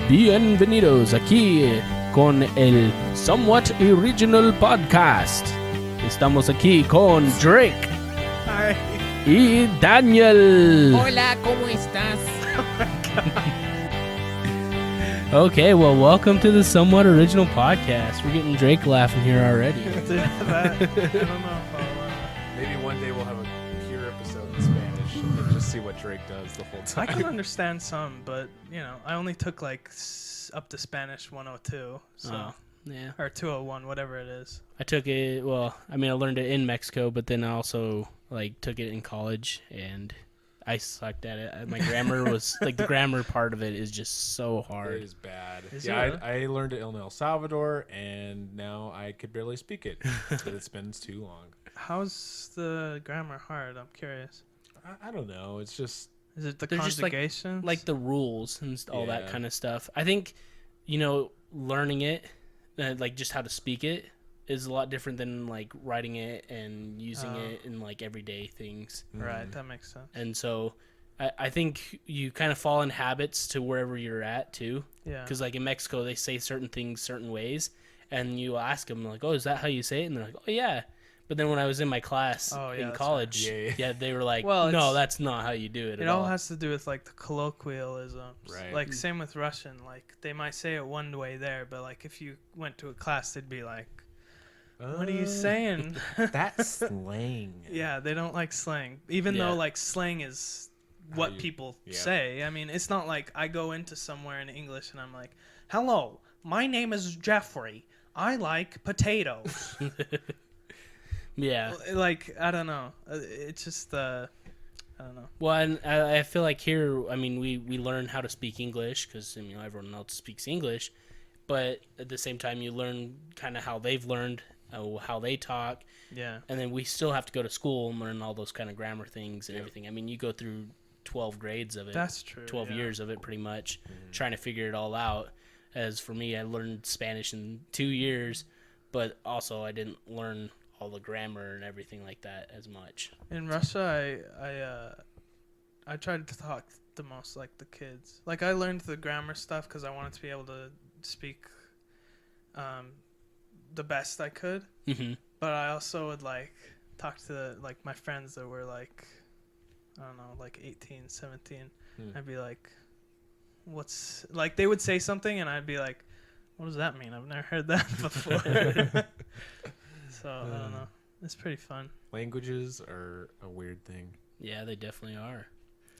Bienvenidos aquí con el Somewhat Original Podcast. Estamos aquí con Drake. Hi. Y Daniel. Hola, ¿cómo estás? Okay, well, welcome to the Somewhat Original Podcast. We're getting Drake laughing here already. I don't know if I'll... Maybe one day we'll have a pure episode in Spanish and just see what Drake does the whole time. I can understand some, but, you know, I only took, like, up to Spanish 102, so... Yeah. Or 201, whatever it is. I took it, well, I mean, I learned it in Mexico, but then I also, like, took it in college, and I sucked at it. My grammar was, like, the grammar part of it is just so hard. It is bad. Is yeah, it? I learned it in El Salvador, and now I could barely speak it because it's been too long. How's the grammar hard? I'm curious. I don't know. It's just... Is it the They're just, conjugations? like the rules and all that Yeah. kind of stuff. I think, you know, learning it, like just how to speak it, is a lot different than like writing it and using it in like everyday things. Right, that makes sense. And so I think you kind of fall in habits to wherever you're at too. Yeah. Because like in Mexico, they say certain things certain ways, and you ask them like, "Oh, is that how you say it?" And they're like, "Oh, yeah." But then when I was in my class in that's college, right. Yeah. they were like, Well, "No, it's- that's not how you do it." It at all all has to do with, like, the colloquialisms. Right. Like, same with Russian. Like, they might say it one way there, but, like, if you went to a class, they'd be like, what are you saying? That's slang. Yeah, they don't like slang. Even Yeah. though, like, slang is what you- people yeah. say. I mean, it's not like I go into somewhere in English and I'm like, hello, my name is Jeffrey. I like potatoes. Yeah. Like, I don't know. It's just, I don't know. Well, and I feel like here, I mean, we learn how to speak English because, you know, everyone else speaks English. But at the same time, you learn kind of how they've learned, how they talk. Yeah. And then we still have to go to school and learn all those kind of grammar things and everything. I mean, you go through 12 grades of it. That's true. 12 yeah. years of it, pretty much, trying to figure it all out. As for me, I learned Spanish in 2 years, but also I didn't learn all the grammar and everything like that as much. In Russia, I tried to talk the most like the kids. Like, I learned the grammar stuff because I wanted to be able to speak the best I could. Mm-hmm. But I also would, like, talk to, like, my friends that were, like, I don't know, like 18, 17. I'd be like, what's... Like, they would say something, and I'd be like, what does that mean? I've never heard that before. So, I don't know. It's pretty fun. Languages are a weird thing. Yeah, they definitely are.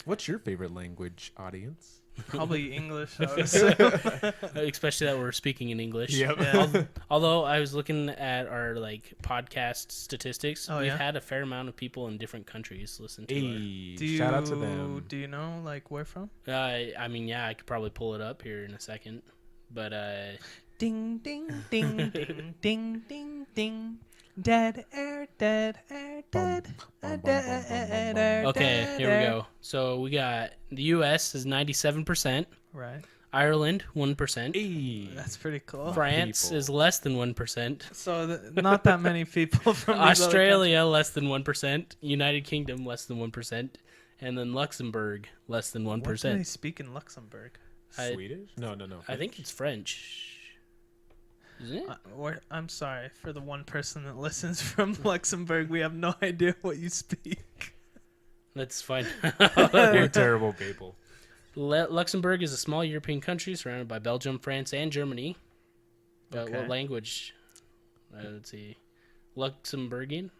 What's your favorite language, audience? Probably English, I would say. Especially that we're speaking in English. Yep. Yeah. Although I was looking at our like podcast statistics, Oh, we've yeah? had a fair amount of people in different countries listen to Hey, shout out to them. Do you know, like, where from? it. I mean, yeah, I could probably pull it up here in a second, but Ding, ding, ding, ding, ding, ding, ding. Dead air, dead air, dead air. okay, here we go. So we got the U.S. is 97%, Right. Ireland 1%, Hey. That's pretty cool. France people. is less than 1%, So not that many people from these other Australia less than 1%, United Kingdom less than 1%, and then Luxembourg less than 1%. countries. What do they speak in Luxembourg? Swedish? No. I think it's French. Isn't it? I'm sorry for the one person that listens from Luxembourg. We have no idea what you speak. Let's find We're terrible people. Luxembourg is a small European country surrounded by Belgium, France, and Germany. But Okay. what language? Let's see. Luxembourgian?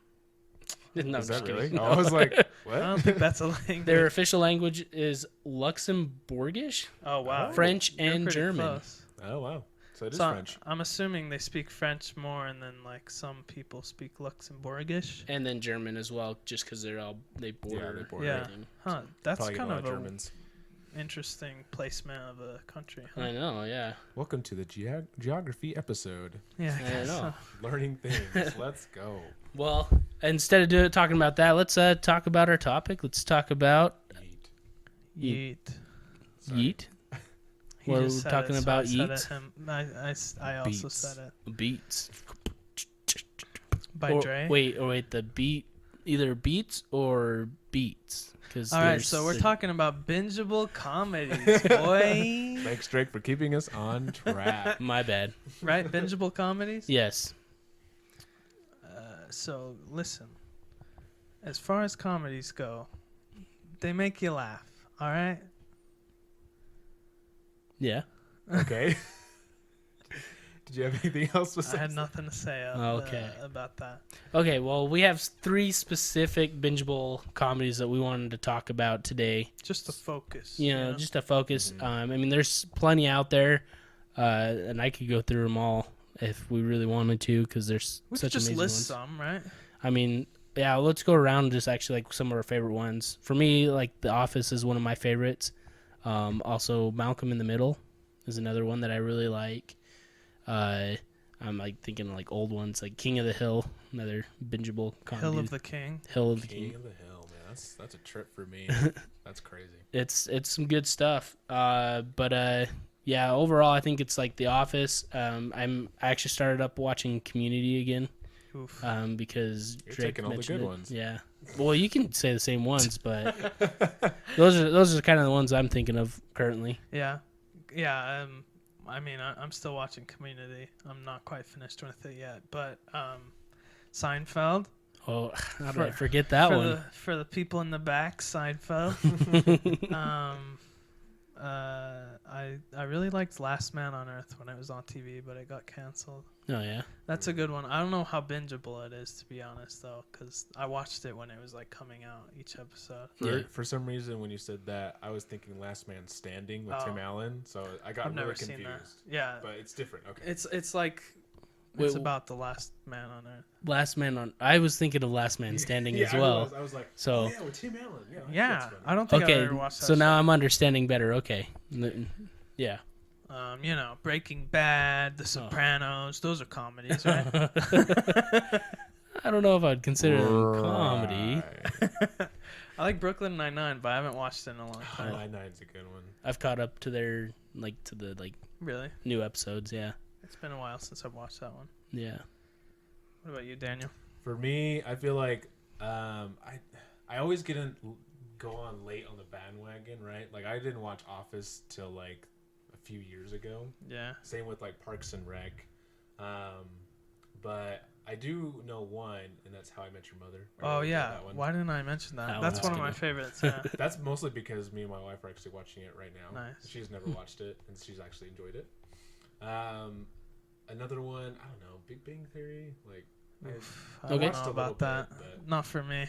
No, Is I'm that just really? kidding. I was like, I what? don't think that's a language. Their official language is Luxembourgish, Oh, wow. French, You're and pretty German. close. Oh, wow. So it is So French. I'm assuming they speak French more, and then, like, some people speak Luxembourgish. And then German as well, just because they border. they border. Yeah. everything. Huh. That's Probably kind a lot of of a Germans. interesting placement of a country. Huh? I know, yeah. Welcome to the geography episode. Yeah, I guess know. so. Learning things. Let's go. Well, instead of talking about that, let's talk about our topic. Let's talk about Yeet. Yeet. yeet. He We're just said talking it, so about I said yeets? it him. I also Beats. said it. Beats. By Dre. Wait, the beat either beats or beats. All right, so we're talking about bingeable comedies, boy. Thanks, Drake, for keeping us on track. My bad. Right, bingeable comedies. Yes. So listen, as far as comedies go, they make you laugh. All right. Yeah. Okay. Did you have anything else to say? I had nothing to say about that. Okay, well, we have 3 specific bingeable comedies that we wanted to talk about today. Just to focus. Just to focus. Mm-hmm. I mean, there's plenty out there, and I could go through them all if we really wanted to, because there's We such could just amazing list ones. some, right? I mean, yeah, let's go around and just actually like some of our favorite ones. For me, like The Office is one of my favorites. Also, Malcolm in the Middle is another one that I really like. I'm like thinking like old ones like King of the Hill, another bingeable comedy. Hill of the King. Hill of the King King. of the Hill, man. That's a trip for me. That's crazy. It's some good stuff. Yeah, overall I think it's like The Office. I actually started up watching Community again. Oof. Because You're Drake taking all the mentioned good it. ones. Yeah. Well, you can say the same ones, but those are kind of the ones I'm thinking of currently. Yeah. I mean, I'm still watching Community. I'm not quite finished with it yet, but Seinfeld. Oh, how did I forget that one? For the people in the back, Seinfeld. I really liked Last Man on Earth when it was on TV, but it got canceled. Oh yeah. That's a good one. I don't know how bingeable it is, to be honest, though, because I watched it when it was like coming out each episode. For some reason, when you said that, I was thinking Last Man Standing with Tim Allen, so I got I've really never confused. seen that. Yeah, But it's different. Okay. it's like Wait, it's about the last man on Earth. Last Man on. I was thinking of Last Man Standing as well. I was like, So- oh, yeah, with Tim Allen. Yeah, Yeah, that's funny. I don't think I've Okay, ever watched that. so now show. I'm understanding better. Okay. Yeah. Breaking Bad, The Sopranos, those are comedies, right? I don't know if I'd consider them comedy. Right. I like Brooklyn Nine-Nine, but I haven't watched it in a long time. 9's a good one. I've caught up to the Really? new episodes. Yeah. It's been a while since I've watched that one. Yeah. What about you, Daniel? For me, I feel like I always go on late on the bandwagon, right? Like I didn't watch Office till like a few years ago. Yeah. Same with like Parks and Rec. But I do know one, and that's How I Met Your Mother. Oh yeah. Why didn't I mention that? That That's one's one of my good. favorites. Yeah. That's mostly because me and my wife are actually watching it right now. Nice. She's never watched it, and she's actually enjoyed it. Another one, I don't know, Big Bang Theory. Like, I Okay. don't watched know a about little that. bit, but- Not for me.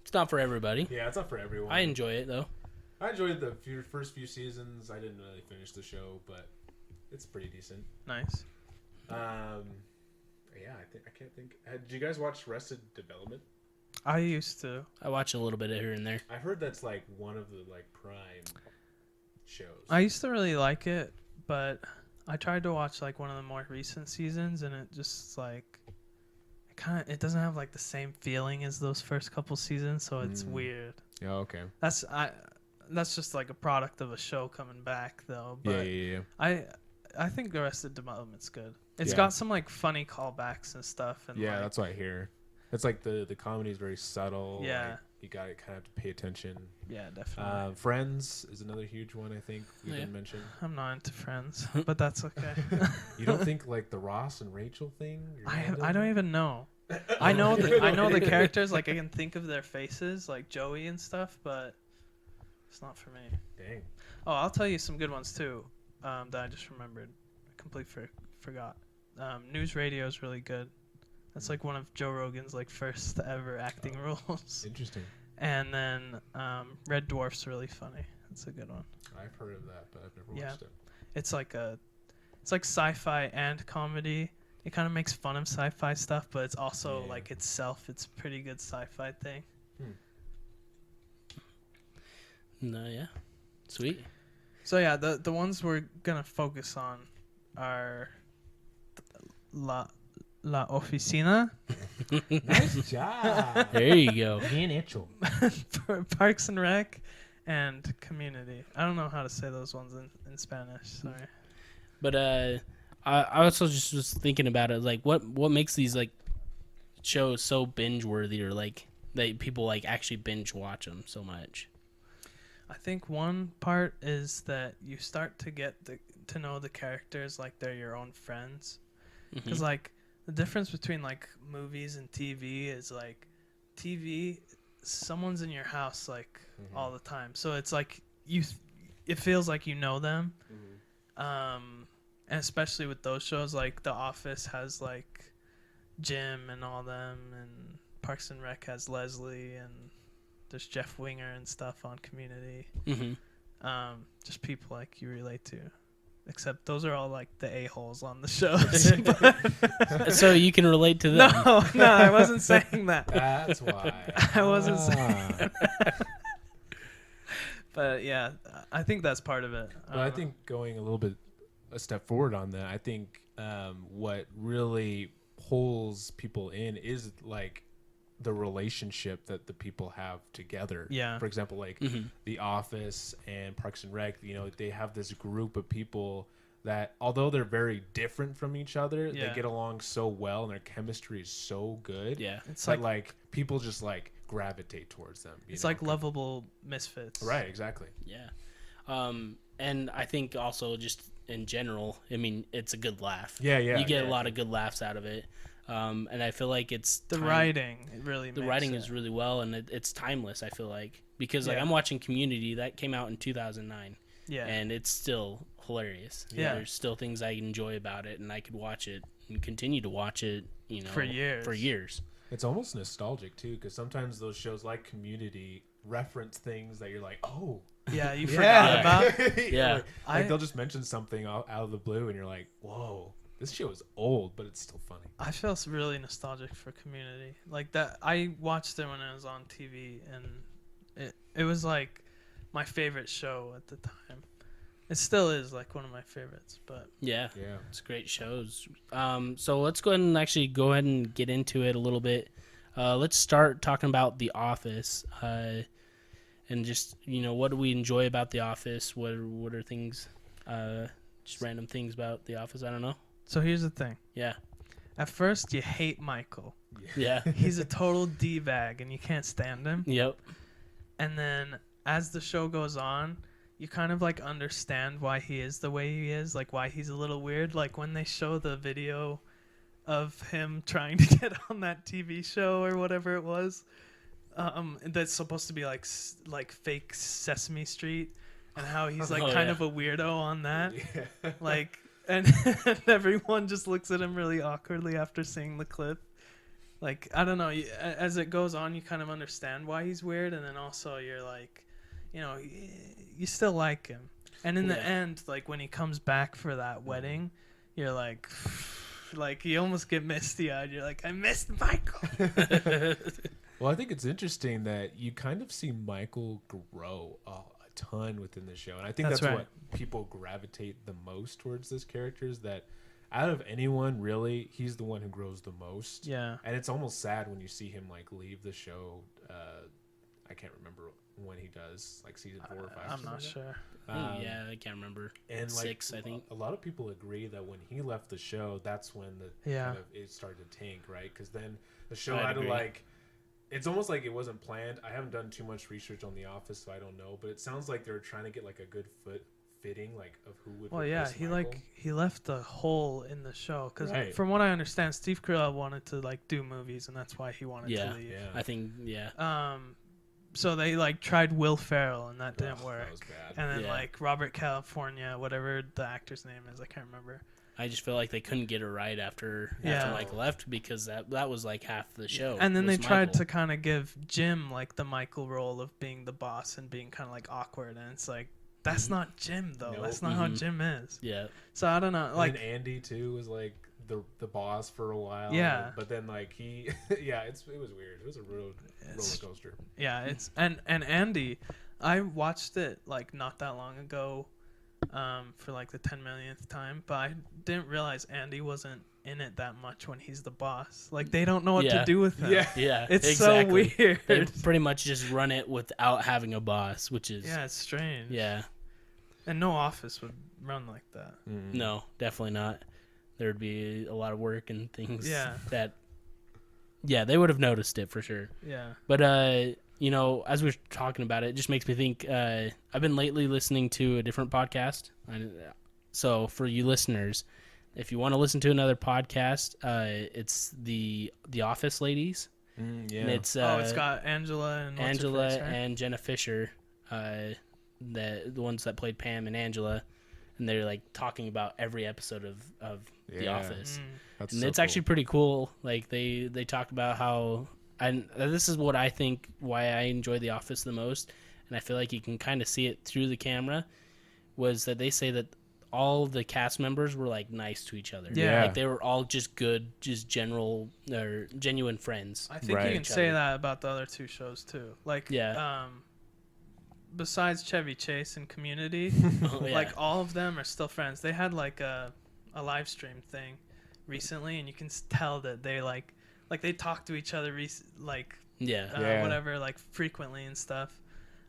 It's not for everybody. yeah, it's not for everyone. I enjoy it though. I enjoyed the first few seasons. I didn't really finish the show, but it's pretty decent. Nice. Yeah, I can't think. Did you guys watch Arrested Development? I used to. I watch a little bit of here and there. I've heard that's like one of the like prime shows. I used to really like it, but I tried to watch like one of the more recent seasons, and it just like it doesn't have like the same feeling as those first couple seasons, so it's weird. Yeah. Okay. That's just like a product of a show coming back, though. But Yeah. I think Arrested Development's good. It's Yeah. got some like funny callbacks and stuff. And Yeah, like, that's what I hear. It's like the comedy is very subtle. Yeah. Like, you got to kind of have to pay attention. yeah, definitely. Friends is another huge one. I think we Yeah. didn't mention. I'm not into Friends, but that's okay. You don't think like the Ross and Rachel thing? I don't even know. I know the characters, like I can think of their faces, like Joey and stuff, but it's not for me. Dang. Oh, I'll tell you some good ones too, that I just remembered. I completely forgot. News Radio is really good. That's like one of Joe Rogan's like first ever acting roles. Interesting. And then Red Dwarf's really funny. That's a good one. I've heard of that, but I've never Yeah. watched it. It's like sci-fi and comedy. It kind of makes fun of sci-fi stuff, but it's also Yeah. like itself. It's a pretty good sci-fi thing. No, yeah. Sweet. So yeah, the ones we're gonna focus on are La Oficina, Nice job. There you go. Parks and Rec, and Community. I don't know how to say those ones in Spanish. Sorry. But I also just was thinking about it, like what makes these like shows so binge worthy, or like people like actually binge watch them so much? I think one part is that you start to get to know the characters like they're your own friends. Because like the difference between like movies and TV is like TV, someone's in your house like all the time, so it's like it feels like you know them. And especially with those shows, like The Office has like Jim and all them, and Parks and Rec has Leslie, and there's Jeff Winger and stuff on Community. Just people like you relate to. Except those are all like the a-holes on the shows. So you can relate to them. No, I wasn't saying that. That's why. I wasn't saying that. But yeah, I think that's part of it. But I think going a step forward on that, I think what really pulls people in is like the relationship that the people have together. Yeah. For example, like The Office and Parks and Rec, you know, they have this group of people that, although they're very different from each other, they get along so well and their chemistry is so good. Yeah. It's like people just like gravitate towards them. It's like lovable misfits. Right, exactly. Yeah. And I think also just in general, I mean, it's a good laugh. Yeah. You get a lot of good laughs out of it. And I feel like it's the writing. It really the makes writing it. is really well, and it's timeless. I feel like, because like Yeah. I'm watching Community that came out in 2009, Yeah. and it's still hilarious. Yeah. There's still things I enjoy about it, and I could watch it and continue to watch it. You know, For years. It's almost nostalgic too, because sometimes those shows like Community reference things that you're like, oh, Yeah, you forgot about. Yeah. Like they'll just mention something out of the blue, and you're like, whoa, this show is old, but it's still funny. I felt really nostalgic for Community. Like that, I watched it when it was on TV, and it was like my favorite show at the time. It still is like one of my favorites, but Yeah, Yeah. it's great shows. So let's go ahead and get into it a little bit. Let's start talking about The Office, and just, you know, what do we enjoy about The Office? What are things, just random things about The Office? I don't know. so here's the thing. Yeah, At first, you hate Michael. yeah, He's a total D-bag, and you can't stand him. yep, And then as the show goes on, you kind of like understand why he is the way he is, like why he's a little weird. Like when they show the video of him trying to get on that TV show or whatever it was, that's supposed to be like fake Sesame Street, and how he's like kind of a weirdo on that. Yeah. Like, and everyone just looks at him really awkwardly after seeing the clip. Like, I don't know, as it goes on, you kind of understand why he's weird, and then also you're like, you know, you still like him. And in the end, like when he comes back for that wedding, you're like you almost get misty-eyed. You're like, I missed Michael. Well, I think it's interesting that you kind of see Michael grow a ton within the show, and I think that's right. what people gravitate the most towards this character, is that out of anyone, really, he's the one who grows the most. Yeah. And it's almost sad when you see him like leave the show. I can't remember when he does, like season 4 or 5. I'm not sure. yeah, I can't remember. And like 6, I think. a lot of people agree that when he left the show, that's when it started to tank, right? Because then the show I'd had to agree. like, it's almost like it wasn't planned. I haven't done too much research on The Office, so I don't know. But it sounds like they were trying to get like a good fitting, like of who would. Well, yeah, replace Michael. he left a hole in the show because Right. from what I understand, Steve Carell wanted to like do movies, and that's why he wanted to leave. Yeah. I think, yeah. So they like tried Will Ferrell, and that didn't work. That was bad. And then Yeah. like Robert California, whatever the actor's name is, I can't remember. I just feel like they couldn't get it right after Yeah. Mike left, because that was like half the show. And then they was tried Michael. to kind of give Jim like the Michael role of being the boss and being kind of like awkward, and it's like that's not Jim though. Nope. That's not how Jim is. Yeah. So I don't know. Like and Andy too was like the boss for a while. Yeah. But then like he, yeah, it was weird. It was a real roller coaster. yeah, it's and Andy, I watched it like not that long ago, for like the 10 millionth time, but I didn't realize Andy wasn't in it that much when he's the boss. Like they don't know what to do with him. Yeah. Yeah. It's exactly. so weird. They pretty much just run it without having a boss, which is Yeah, it's strange. yeah. And no office would run like that. No, definitely not. There would be a lot of work and things Yeah. that Yeah, they would have noticed it for sure. Yeah. But you know, as we're talking about it, it just makes me think. I've been lately listening to a different podcast. So for you listeners, if you want to listen to another podcast, it's the Office Ladies. Yeah. And it's it's got Angela and Angela what's her face, right? and Jenna Fisher, the ones that played Pam and Angela, and they're like talking about every episode of The Office. That's And so it's actually pretty cool. Like they talk about how, and this is what I think why I enjoy The Office the most, and I feel like you can kind of see it through the camera, was that they say that all the cast members were like nice to each other. Yeah. Like they were all just good, just general or genuine friends. I think you can say that about the other two shows too. Like, besides Chevy Chase and Community, like all of them are still friends. They had like a live stream thing recently, and you can tell that they like they talk to each other whatever, like frequently and stuff.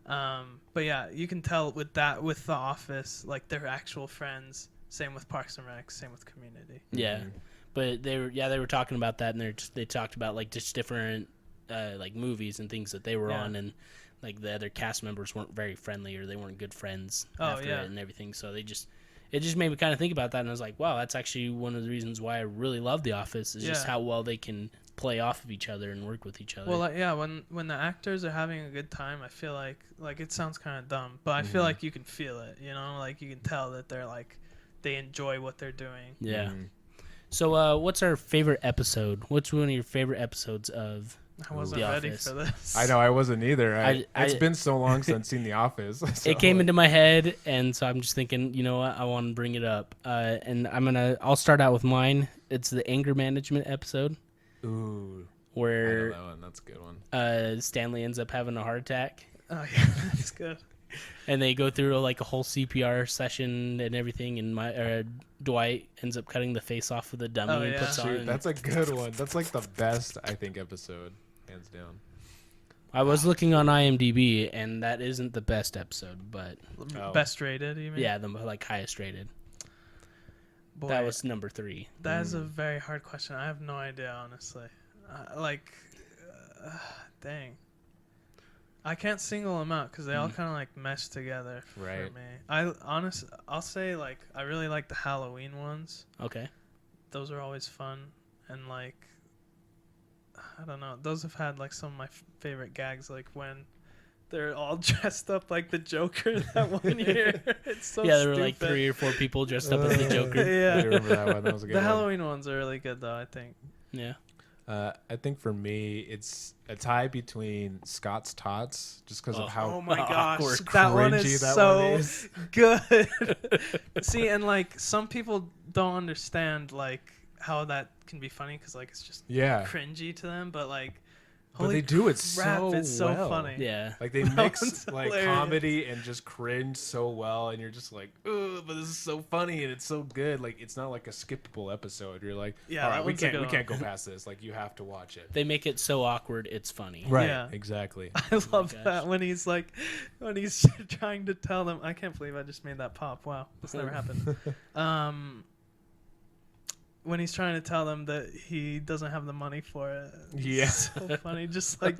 But yeah, you can tell with The Office, like they're actual friends. Same with Parks and Rec, same with Community. Yeah, but they were talking about that, and they talked about like just different like movies and things that they were on, and like the other cast members weren't very friendly or they weren't good friends after it and everything. So it just made me kind of think about that, and I was like, wow, that's actually one of the reasons why I really love The Office is just how well they can play off of each other and work with each other. Well, when the actors are having a good time, I feel like it sounds kind of dumb, but I feel like you can feel it, you know, like you can tell that they're like they enjoy what they're doing. Yeah. So what's our favorite episode? What's one of your favorite episodes of I wasn't ready for this. I know I wasn't either. It's been so long since I've seen The Office. So. It came into my head, and so I'm just thinking, you know what, I want to bring it up. And I'll start out with mine. It's the anger management episode. Ooh. Where I know that one. That's a good one. Stanley ends up having a heart attack. Oh yeah, that's good. And they go through like a whole CPR session and everything, and Dwight ends up cutting the face off of the dummy he puts on. That's a good one. That's like the best, I think, episode, hands down. I was looking on IMDb, and that isn't the best episode, but best rated, you mean? Yeah, the like highest rated. Boy, that was number 3. That is a very hard question. I have no idea, honestly. Dang. I can't single them out because they all kind of like mesh together for me. I'll say like I really like the Halloween ones. Okay. Those are always fun, and like I don't know, those have had like some of my favorite gags, like when they're all dressed up like the Joker that one year. It's so there were stupid. like 3 or 4 people dressed up as the Joker. Yeah, I remember that one. That was a good The one. Halloween ones are really good though, I think. Yeah. I think for me, it's a tie between Scott's Tots, just because of how my gosh, awkward, that one cringy is that so one is. good. See, and like some people don't understand like how that can be funny because like it's just cringy to them, but like but they do it crap, so it's so well. funny. Yeah. Like they mix like comedy and just cringe so well, and you're just like, ugh, but this is so funny and it's so good. Like it's not like a skippable episode. You're like, all right, we can't go past this. Like you have to watch it. They make it so awkward, it's funny. Right. Yeah. Exactly. I love that when he's trying to tell them. I can't believe I just made that pop. Wow, this never happened. When he's trying to tell them that he doesn't have the money for it. It's so funny. Just like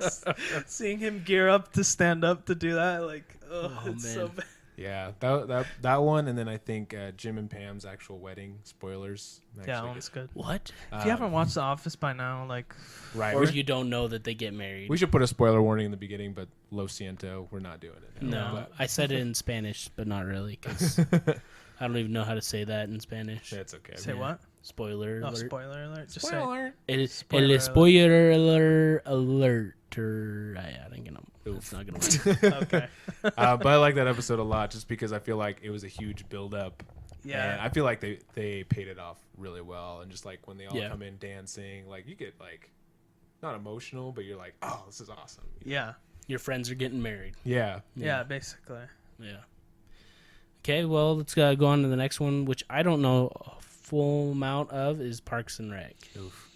seeing him gear up to stand up to do that. Like, it's man. so bad. Yeah, that one, and then I think Jim and Pam's actual wedding. Spoilers. That one's good. What? If you haven't watched The Office by now, like, right, or you don't know that they get married. We should put a spoiler warning in the beginning, but Lo siento, we're not doing it. No, I said it in Spanish, but not really, because I don't even know how to say that in Spanish. That's okay. Say what? Spoiler alert. Spoiler alert. Just spoiler. El spoiler alert. I think it's not gonna work. Okay. But I like that episode a lot, just because I feel like it was a huge build up. Yeah. And I feel like they paid it off really well, and just like when they all come in dancing, like you get like not emotional, but you're like, oh, this is awesome. Yeah. Your friends are getting married. Yeah. Yeah, basically. Yeah. Okay, well, let's go on to the next one, which I don't know a full amount of, is Parks and Rec. Oof.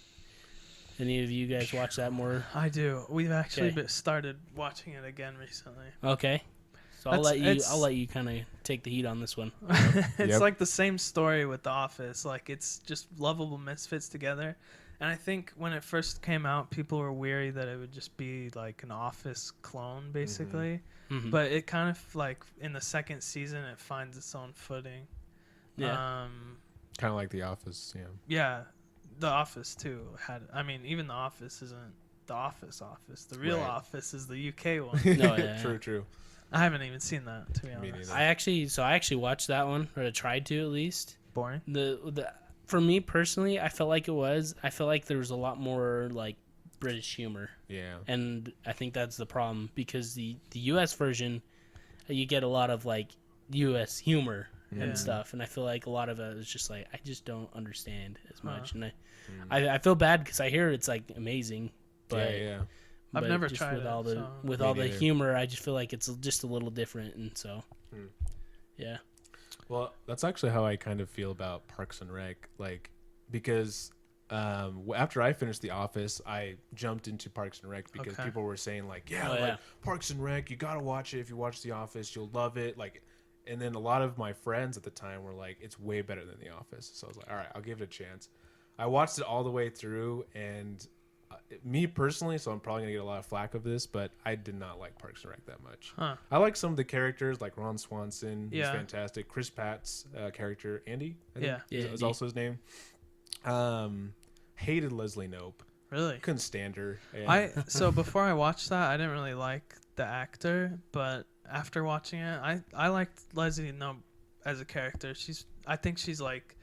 Any of you guys watch that more? I do. We've actually started watching it again recently. Okay. So I'll let you kind of take the heat on this one. It's like the same story with The Office. Like it's just lovable misfits together, And I think when it first came out, people were weary that it would just be like an Office clone, basically. Mm-hmm. But it kind of like in the second season, it finds its own footing. Yeah. Kind of like The Office, yeah. Yeah, The Office too had. I mean, even The Office isn't the Office. The real Right. Office is the UK one. No, yeah. True. I haven't even seen that, to be Me honest. neither. I actually watched that one, or I tried to at least. Boring. The for me personally, I felt like I felt like there was a lot more like British humor, Yeah. and I think that's the problem because the US version, you get a lot of like US humor Yeah. and stuff, and I feel like a lot of it is just like I just don't understand as Huh. much, and I feel bad because I hear it's like amazing, but yeah. I've but never just tried with it, all the so- with Me all the neither. humor, I just feel like it's just a little different, and so yeah. Well, that's actually how I kind of feel about Parks and Rec, like because after I finished The Office, I jumped into Parks and Rec because Okay. people were saying like, yeah, Oh, like yeah. Parks and Rec, you gotta watch it. If you watch The Office, you'll love it. Like, and then a lot of my friends at the time were like, it's way better than The Office. So I was like, all right, I'll give it a chance. I watched it all the way through, and me personally, so I'm probably gonna get a lot of flack of this, but I did not like Parks and Rec that much. Huh. I like some of the characters, like Ron Swanson. He's Yeah. fantastic. Chris Pratt's character, Andy, I think Yeah. Yeah, is Andy. also his name. Hated Leslie Knope. Really? Couldn't stand her. Yeah. So before I watched that, I didn't really like the actor, but after watching it, I liked Leslie Knope as a character. I think she's like,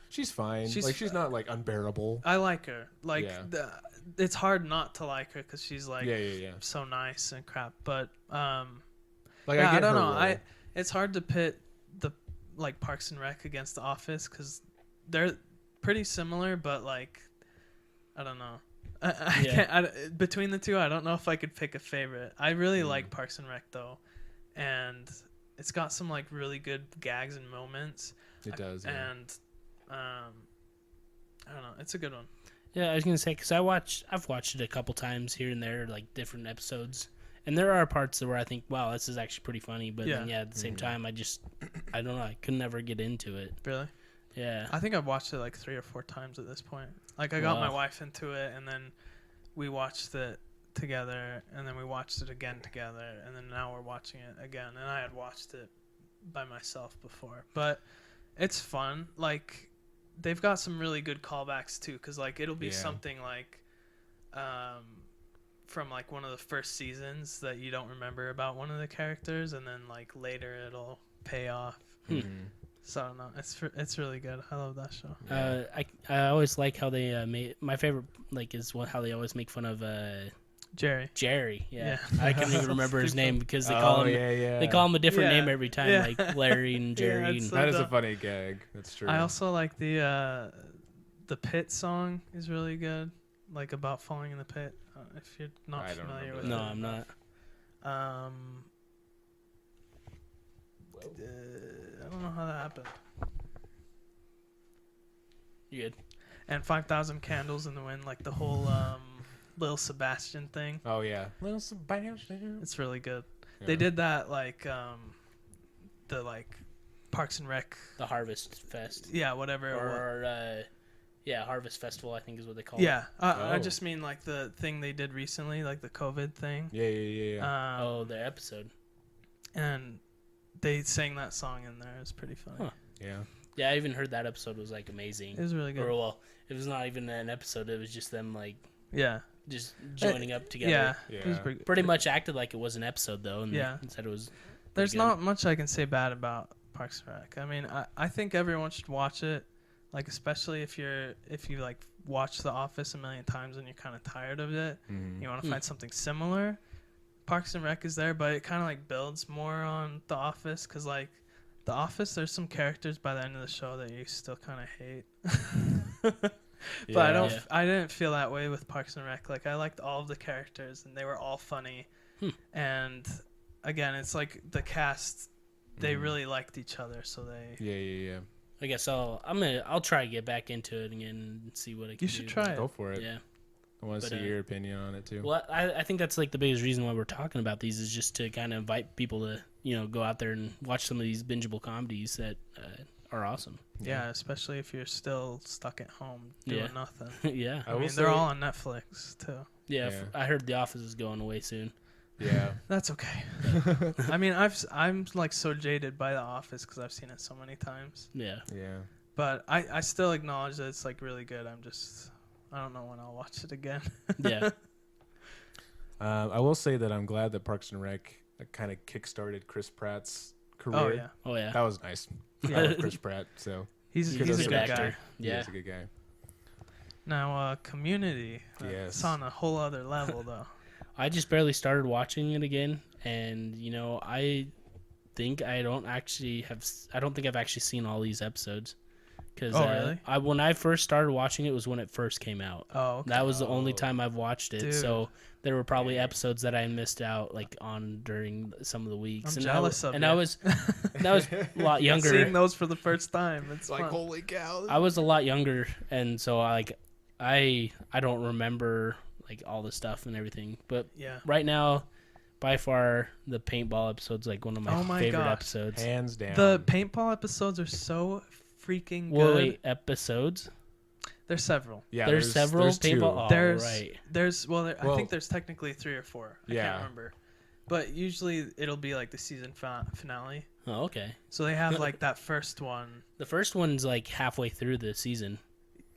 She's fine. she's- She's not like unbearable. I like her. Like Yeah. it's hard not to like her because she's like Yeah. so nice and crap. But Like yeah, I I get don't her know. role. It's hard to pit the like Parks and Rec against The Office because they're pretty similar, but like I don't know. I Yeah. can't, between the two, I don't know if I could pick a favorite. I really like Parks and Rec though, and it's got some like really good gags and moments. It does. Yeah. And I don't know. It's a good one. Yeah, I was gonna say because I've watched it a couple times here and there, like different episodes, and there are parts where I think, wow, this is actually pretty funny. But then, Yeah. at the same time, I don't know, I could never get into it. Really? Yeah, I think I've watched it like 3 or 4 times at this point. Like I got my Wow. wife into it, and then we watched it together, and then we watched it again together, and then now we're watching it again. And I had watched it by myself before, but it's fun. Like they've got some really good callbacks too, because like it'll be Yeah. something like from like one of the first seasons that you don't remember about one of the characters, and then like later it'll pay off. Mhm. So I don't know, it's really good. I love that show. I always like how they made my favorite like is how they always make fun of Jerry. Jerry. Yeah, Yeah. I couldn't even remember his Stupid. name because they Oh, call him yeah. they call him a different Yeah. name every time, Yeah. like Larry and Yeah, Jerry. it's and, so That is a dumb. funny gag. That's true. I also like the pit song is really good, like about falling in the pit. If you're not I don't familiar remember with no, it. I'm not. I don't know how that happened. You good? And 5,000 Candles in the Wind, like the whole Lil Sebastian thing. Oh yeah. Little Sebastian. It's really good. Yeah. They did that like the like Parks and Rec. The Harvest Fest Yeah, whatever. it was. or yeah, Harvest Festival, I think is what they call it. Yeah, I Oh. just mean like the thing they did recently, like the COVID thing. Yeah. Oh, the episode. And they sang that song in there. It's pretty funny. Huh. Yeah. Yeah, I even heard that episode was like amazing. It was really good. Or well, it was not even an episode. It was just them like Yeah. just joining up together. Yeah. It was Yeah. pretty, Pretty much acted like it was an episode though, and Yeah. said it was. There's good. not much I can say bad about Parks and Rec. I mean, I think everyone should watch it, like especially if you like watch The Office a million times and you're kind of tired of it. Mhm. You want to find something similar. Parks and Rec is there, but it kind of like builds more on The Office because like The Office, there's some characters by the end of the show that you still kind of hate. But I don't. Yeah. I didn't feel that way with Parks and Rec. Like I liked all of the characters and they were all funny. And again, it's like the cast. They really liked each other, so they. Yeah. I guess I'll try to get back into it again and see what I can do. You should try it. Go for it. Yeah. I want to But, see your opinion on it too. Well, I think that's like the biggest reason why we're talking about these is just to kind of invite people to go out there and watch some of these bingeable comedies that are awesome. Yeah, especially if you're still stuck at home doing nothing. Yeah. I mean, they're all on Netflix too. Yeah, I heard The Office is going away soon. Yeah. That's okay. I mean, I'm like so jaded by The Office because I've seen it so many times. Yeah. Yeah. But I still acknowledge that it's like really good. I don't know when I'll watch it again. Yeah. I will say that I'm glad that Parks and Rec kind of kickstarted Chris Pratt's career. Oh yeah. Oh yeah. That was nice. Yeah. I love Chris Pratt, so He's a Kudos good to guy. the actor. Yeah. he's a good guy. Now, Community. Yes. It's on a whole other level though. I just barely started watching it again, and I think I don't think I've actually seen all these episodes. Because really? when I first started watching it was when it first came out. Oh, okay. That was the only time I've watched it. Dude. So there were probably episodes that I missed out on during some of the weeks. I'm jealous of and you. I was a lot younger. Seeing those for the first time, it's Like, fun. holy cow. I was a lot younger, and so I don't remember all the stuff and everything. But Yeah. right now, by far the paintball episode's one of my favorite gosh. episodes. Hands down. The paintball episodes are so freaking good. Well, wait, episodes? There's several. yeah, there's several there's two. paintball. Oh, There's right. I think there's technically 3 or 4. I Yeah. can't remember. But usually it'll be like the season finale. Oh, okay. So they have that first one. The first one's halfway through the season.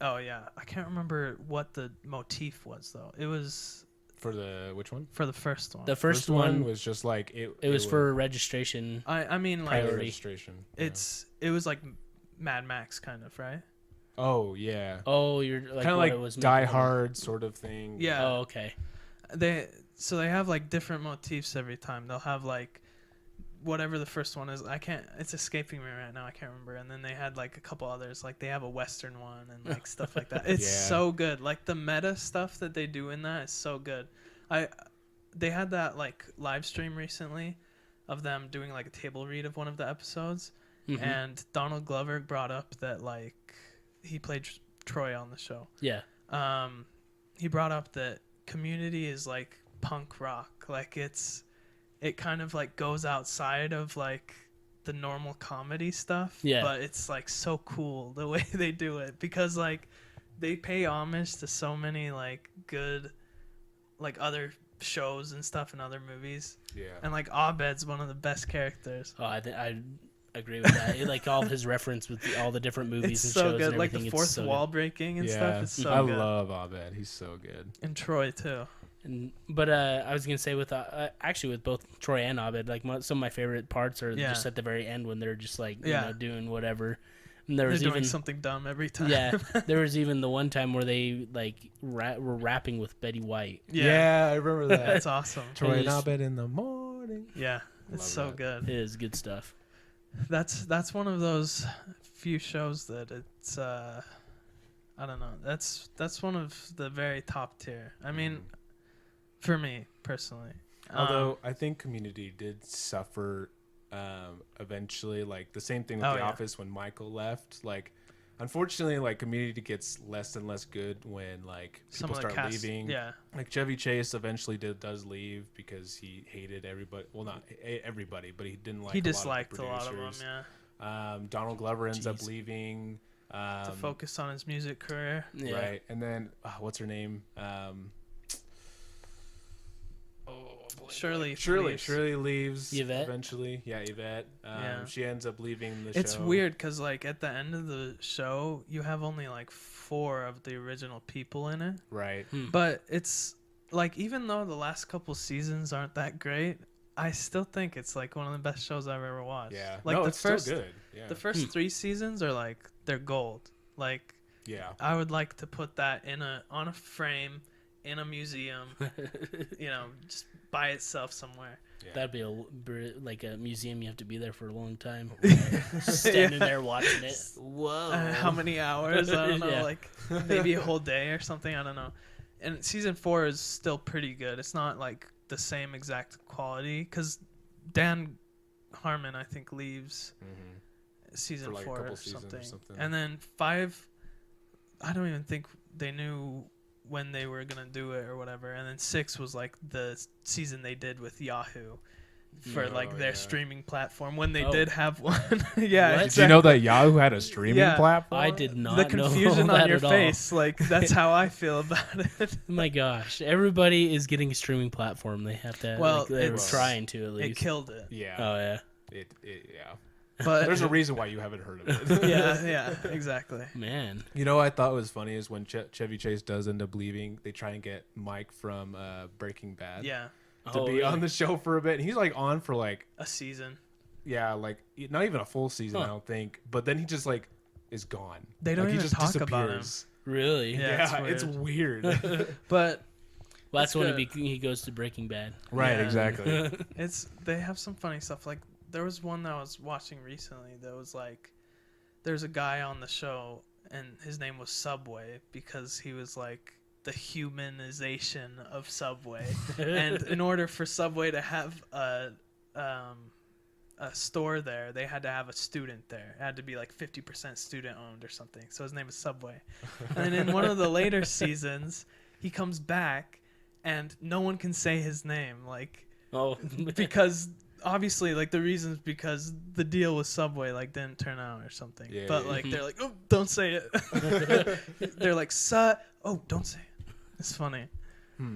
Oh yeah, I can't remember what the motif was though. It was For the which one? for the first one. The first one was just like it was for registration. I mean like priority. registration. it was like Mad Max kind of, right? Oh yeah. Oh, you're Kind of what like it was Die making- Hard sort of thing. Yeah. Oh, okay. They have different motifs every time. They'll have whatever the first one is. It's escaping me right now. I can't remember. And then they had a couple others. They have a Western one and stuff like that. It's Yeah. so good. The meta stuff that they do in that is so good. They had that live stream recently of them doing a table read of one of the episodes. Mhm. And Donald Glover brought up that he played Troy on the show. Yeah. He brought up that Community is punk rock. It kind of goes outside of the normal comedy stuff. Yeah. But it's so cool the way they do it because they pay homage to so many good other shows and stuff and other movies. Yeah. And Abed's one of the best characters. Oh, I agree with that. All of his reference with all the different movies It's and so shows good. and everything. The it's fourth so wall good. breaking and Yeah. stuff. It's so I good. love Abed. He's so good. And Troy too. But I was gonna say with actually with both Troy and Abed, some of my favorite parts are Yeah. just at the very end when they're just Yeah. doing whatever. And They're there was doing even something dumb every time. yeah, there was even the one time where they were rapping with Betty White. Yeah. I remember that. That's awesome. Troy and It is- Abed in the morning. Yeah, it's Love so that. good. It is good stuff. That's one of those few shows that it's I don't know. That's one of the very top tier. I mean, for me personally. Although I think Community did suffer eventually, the same thing with Oh, The yeah. Office when Michael left. Unfortunately, Community gets less and less good when some people of the start cast, leaving. Yeah. Chevy Chase eventually does leave because he hated everybody. Well, not everybody, but he didn't like. He a lot of the disliked a lot of them, producers. yeah. Donald Glover ends up Jeez. leaving. To focus on his music career. Yeah. Right, and then what's her name? Shirley. Shirley. leaves. Shirley leaves Yvette? eventually. Yeah, Yvette. Yeah. She ends up leaving the show. It's weird because at the end of the show, you have only 4 of the original people in it. Right. But it's even though the last couple seasons aren't that great, I still think it's one of the best shows I've ever watched. Yeah. the no, it's first still good. Yeah. the first 3 seasons are they're gold. Yeah. I would like to put that on a frame in a museum, just by itself somewhere. Yeah. That'd be a museum. You have to be there for a long time, standing there watching it. Whoa! How many hours? I don't know. Yeah. Maybe a whole day or something. I don't know. And season 4 is still pretty good. It's not the same exact quality because Dan Harmon I think leaves season For, 4 a couple or seasons something. And then 5, I don't even think they knew when they were gonna do it or whatever. And then 6 was the season they did with Yahoo, for like their yeah. streaming platform when they Oh. did have one. What? Yeah, Did you exactly. know that Yahoo had a streaming Yeah. platform? I did not The confusion know on that your at all. face, like that's how I feel about it. Oh my gosh, everybody is getting a streaming platform. They have to. Well, like, they're it's- trying to at It least. killed it. Yeah. Oh yeah, Yeah. But There's a reason why you haven't heard of it. yeah, exactly. man. You know what I thought was funny is when Chevy Chase does end up leaving, they try and get Mike from Breaking Bad Yeah, to Oh, be really? on the show for a bit. And he's like on for like, a season. yeah, like not even a full season, Huh. I don't think. But then he just like is gone. They don't like, he even just talk about him. disappears. Really? Yeah. Yeah, it's weird. But Well, that's It's when good. he goes to Breaking Bad. Right, Yeah. exactly. they have some funny stuff. Like there was one that I was watching recently that was like, there's a guy on the show and his name was Subway because he was like the humanization of Subway. And in order for Subway to have a store there, they had to have a student there. It had to be like 50% student owned or something. So his name is Subway. And in one of the later seasons, he comes back and no one can say his name, like Oh, because obviously like the reasons because the deal with Subway like didn't turn out or something. Yeah, But yeah. like they're like, oh, don't say it. They're like, oh, don't say it. It's funny.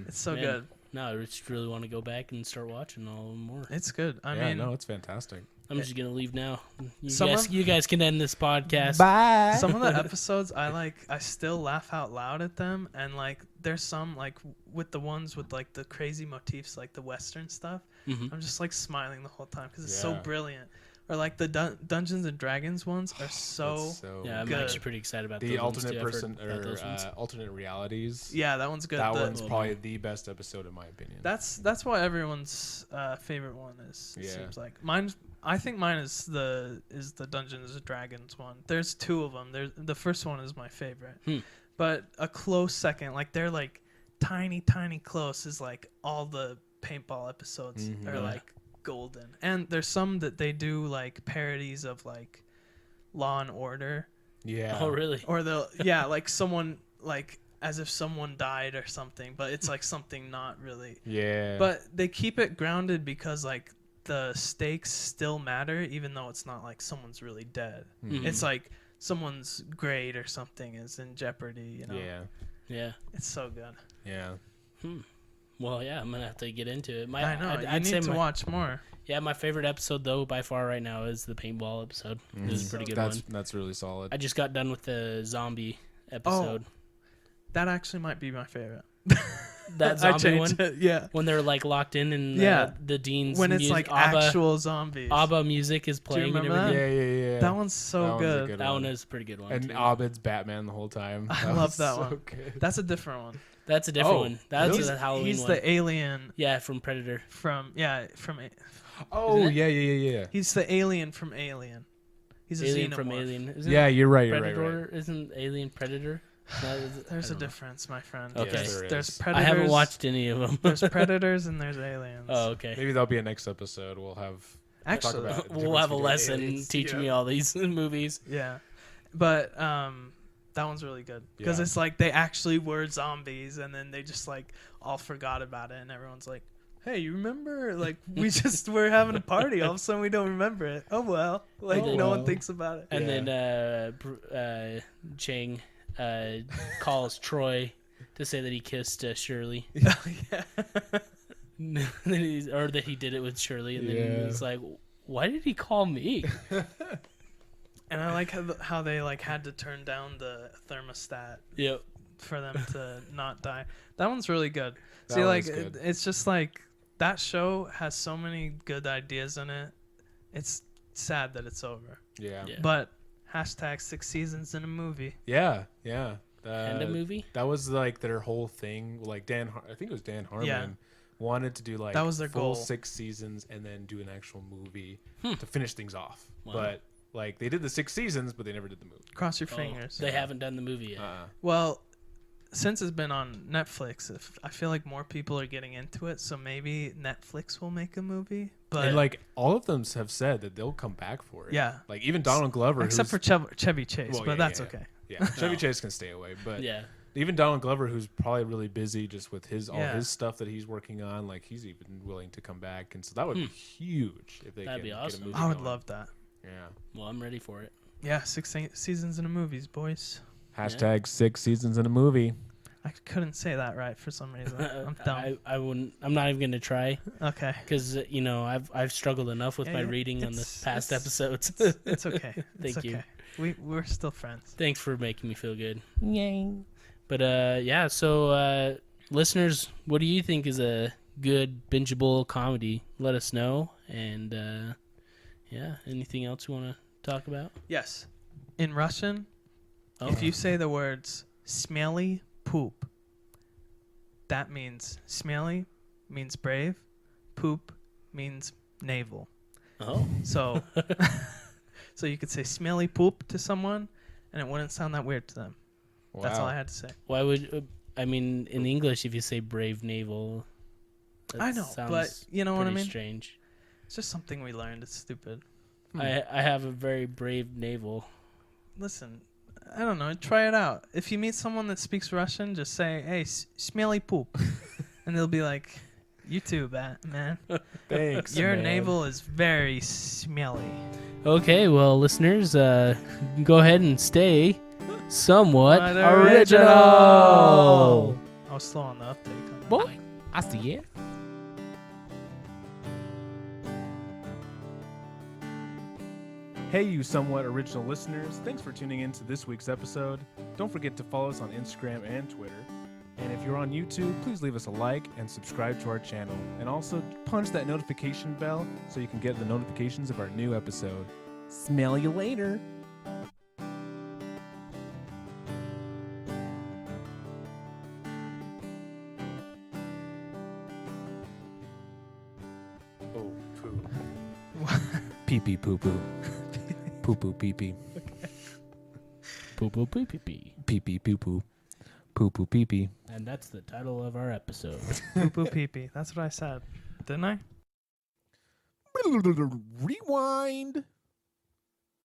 It's so Man. good. no, I just really want to go back and start watching all of them more. It's good. I yeah, mean, no, it's fantastic. I'm just gonna leave now. Some of- You guys can end this podcast. Bye. some of the episodes I still laugh out loud at them, and like there's some like with the ones with like the crazy motifs, like the Western stuff. Mhm. I'm just like smiling the whole time because it's so Yeah. brilliant. Or like the Dungeons and Dragons ones are so Yeah, I'm good. actually pretty excited about the those ones, alternate too. I've heard person about those ones. or alternate realities. yeah, that one's good. That The- one's Oh, probably man. the best episode in my opinion. That's what everyone's favorite one is. It Yeah. seems like I think mine is the Dungeons and Dragons one. There's two of them. The first one is my favorite, but a close second, like they're like tiny close, is like all the paintball episodes Mhm. are Yeah. like golden. And there's some that they do like parodies of like Law and Order, yeah. Oh, really? or like someone like as if someone died or something, but it's like something not really. Yeah. But they keep it grounded because like the stakes still matter, even though it's not like someone's really dead. Mhm. It's like someone's grade or something is in jeopardy. You know, yeah. Yeah. it's so good. Yeah. Well, yeah, I'm gonna have to get into it. I know. I'd you say need to my, watch more. Yeah, my favorite episode though by far right now is the paintball episode. It was a pretty good one. That's really solid. I just got done with the zombie Oh, episode. that actually might be my favorite. That I zombie one changed it. Yeah. when they're like locked in Yeah. the dean's When it's music, like actual zombies. ABBA music is playing and remember that? everything. yeah. That one's so That one's a good. good That one is a pretty good one. And too. Abed's Batman the whole time. I That love was that so one. good. That's a different one. That's a different Oh, one. That's really? a Halloween He's one. the alien Yeah, from Predator. from Oh, Isn't it? yeah. he's the alien from Alien. He's a Alien xenomorph. from Alien. Isn't Yeah, you're right. Predator? Isn't Alien Predator? No, There's I a don't know. difference, my friend. Okay. Yes, there There's is. predators. I haven't watched any of them. There's predators and there's aliens. Oh, okay. Maybe that'll be a next episode. We'll have Actually, talk about We'll have a between lesson aliens. teaching Yeah. me all these movies. yeah, but that one's really good because Yeah. it's like they actually were zombies and then they just like all forgot about it and everyone's like, "Hey, you remember? Like we just were having a party. All of a sudden we don't remember it. Oh well, like Oh, no one well. thinks about it." And Yeah. then Chang calls Troy to say that he kissed Shirley. yeah. Or that he did it with Shirley. And then Yeah. he's like, why did he call me? And I like how they like had to turn down the thermostat Yep. for them to not die. That one's really good. That See, like one's good. it's just like that show has so many good ideas in it. It's sad that it's over. Yeah. Yeah. But hashtag 6 seasons in a movie. Yeah. And a movie? That was like their whole thing. Like I think it was Dan Harmon Yeah. wanted to do like That was their full goal. 6 seasons and then do an actual movie to finish things off. Wow. But like they did the 6 seasons, but they never did the movie. Cross your Oh, fingers. they haven't done the movie yet. Well, since it's been on Netflix, I feel like more people are getting into it, so maybe Netflix will make a movie. But And like all of them have said that they'll come back for it. Yeah. Like even Donald Glover, except for Chevy Chase, Well, but yeah, that's yeah, okay. yeah, Chevy No. Chase can stay away, but Yeah. Even Donald Glover, who's probably really busy just with all Yeah. his stuff that he's working on, like he's even willing to come back, and so that would be huge if they That'd be get awesome. a movie I would going. love that. Yeah. Well, I'm ready for it. Yeah, 6 seasons in a movies, boys. Hashtag 6 seasons in a movie. I couldn't say that right for some reason. I'm dumb. I wouldn't. I'm not even gonna try Okay. because I've struggled enough with my reading on the past episodes. It's okay. Thank it's you. okay. We're still friends. Thanks for making me feel good. Yay. But yeah, so listeners, what do you think is a good bingeable comedy? Let us know. And yeah, anything else you want to talk about? Yes. In Russian, Oh. if you say the words smelly poop, that means smelly means brave, poop means navel. Oh. So so you could say smelly poop to someone and it wouldn't sound that weird to them. Wow. That's all I had to say. Why would I mean in English if you say brave navel? That I know, sounds but you know what I pretty mean? Strange. It's just something we learned. It's stupid. I have a very brave navel. Listen, I don't know. Try it out. If you meet someone that speaks Russian, just say, "Hey, smelly poop," and they'll be like, "You too, man. Thanks. Your man. navel is very smelly." Okay, well, listeners, go ahead and stay somewhat What original. I was slow on the uptake. On that. Boy, I see it. Hey, you somewhat original listeners. Thanks for tuning in to this week's episode. Don't forget to follow us on Instagram and Twitter. And if you're on YouTube, please leave us a like and subscribe to our channel. And also punch that notification bell so you can get the notifications of our new episode. Smell you later. Oh, poo. Pee pee poo poo. Poo poo pee pee. Poo poo pee pee pee. Pee pee poo poo. Poo poo pee pee. And that's the title of our episode. Poo poo pee pee. That's what I said, didn't I? Rewind.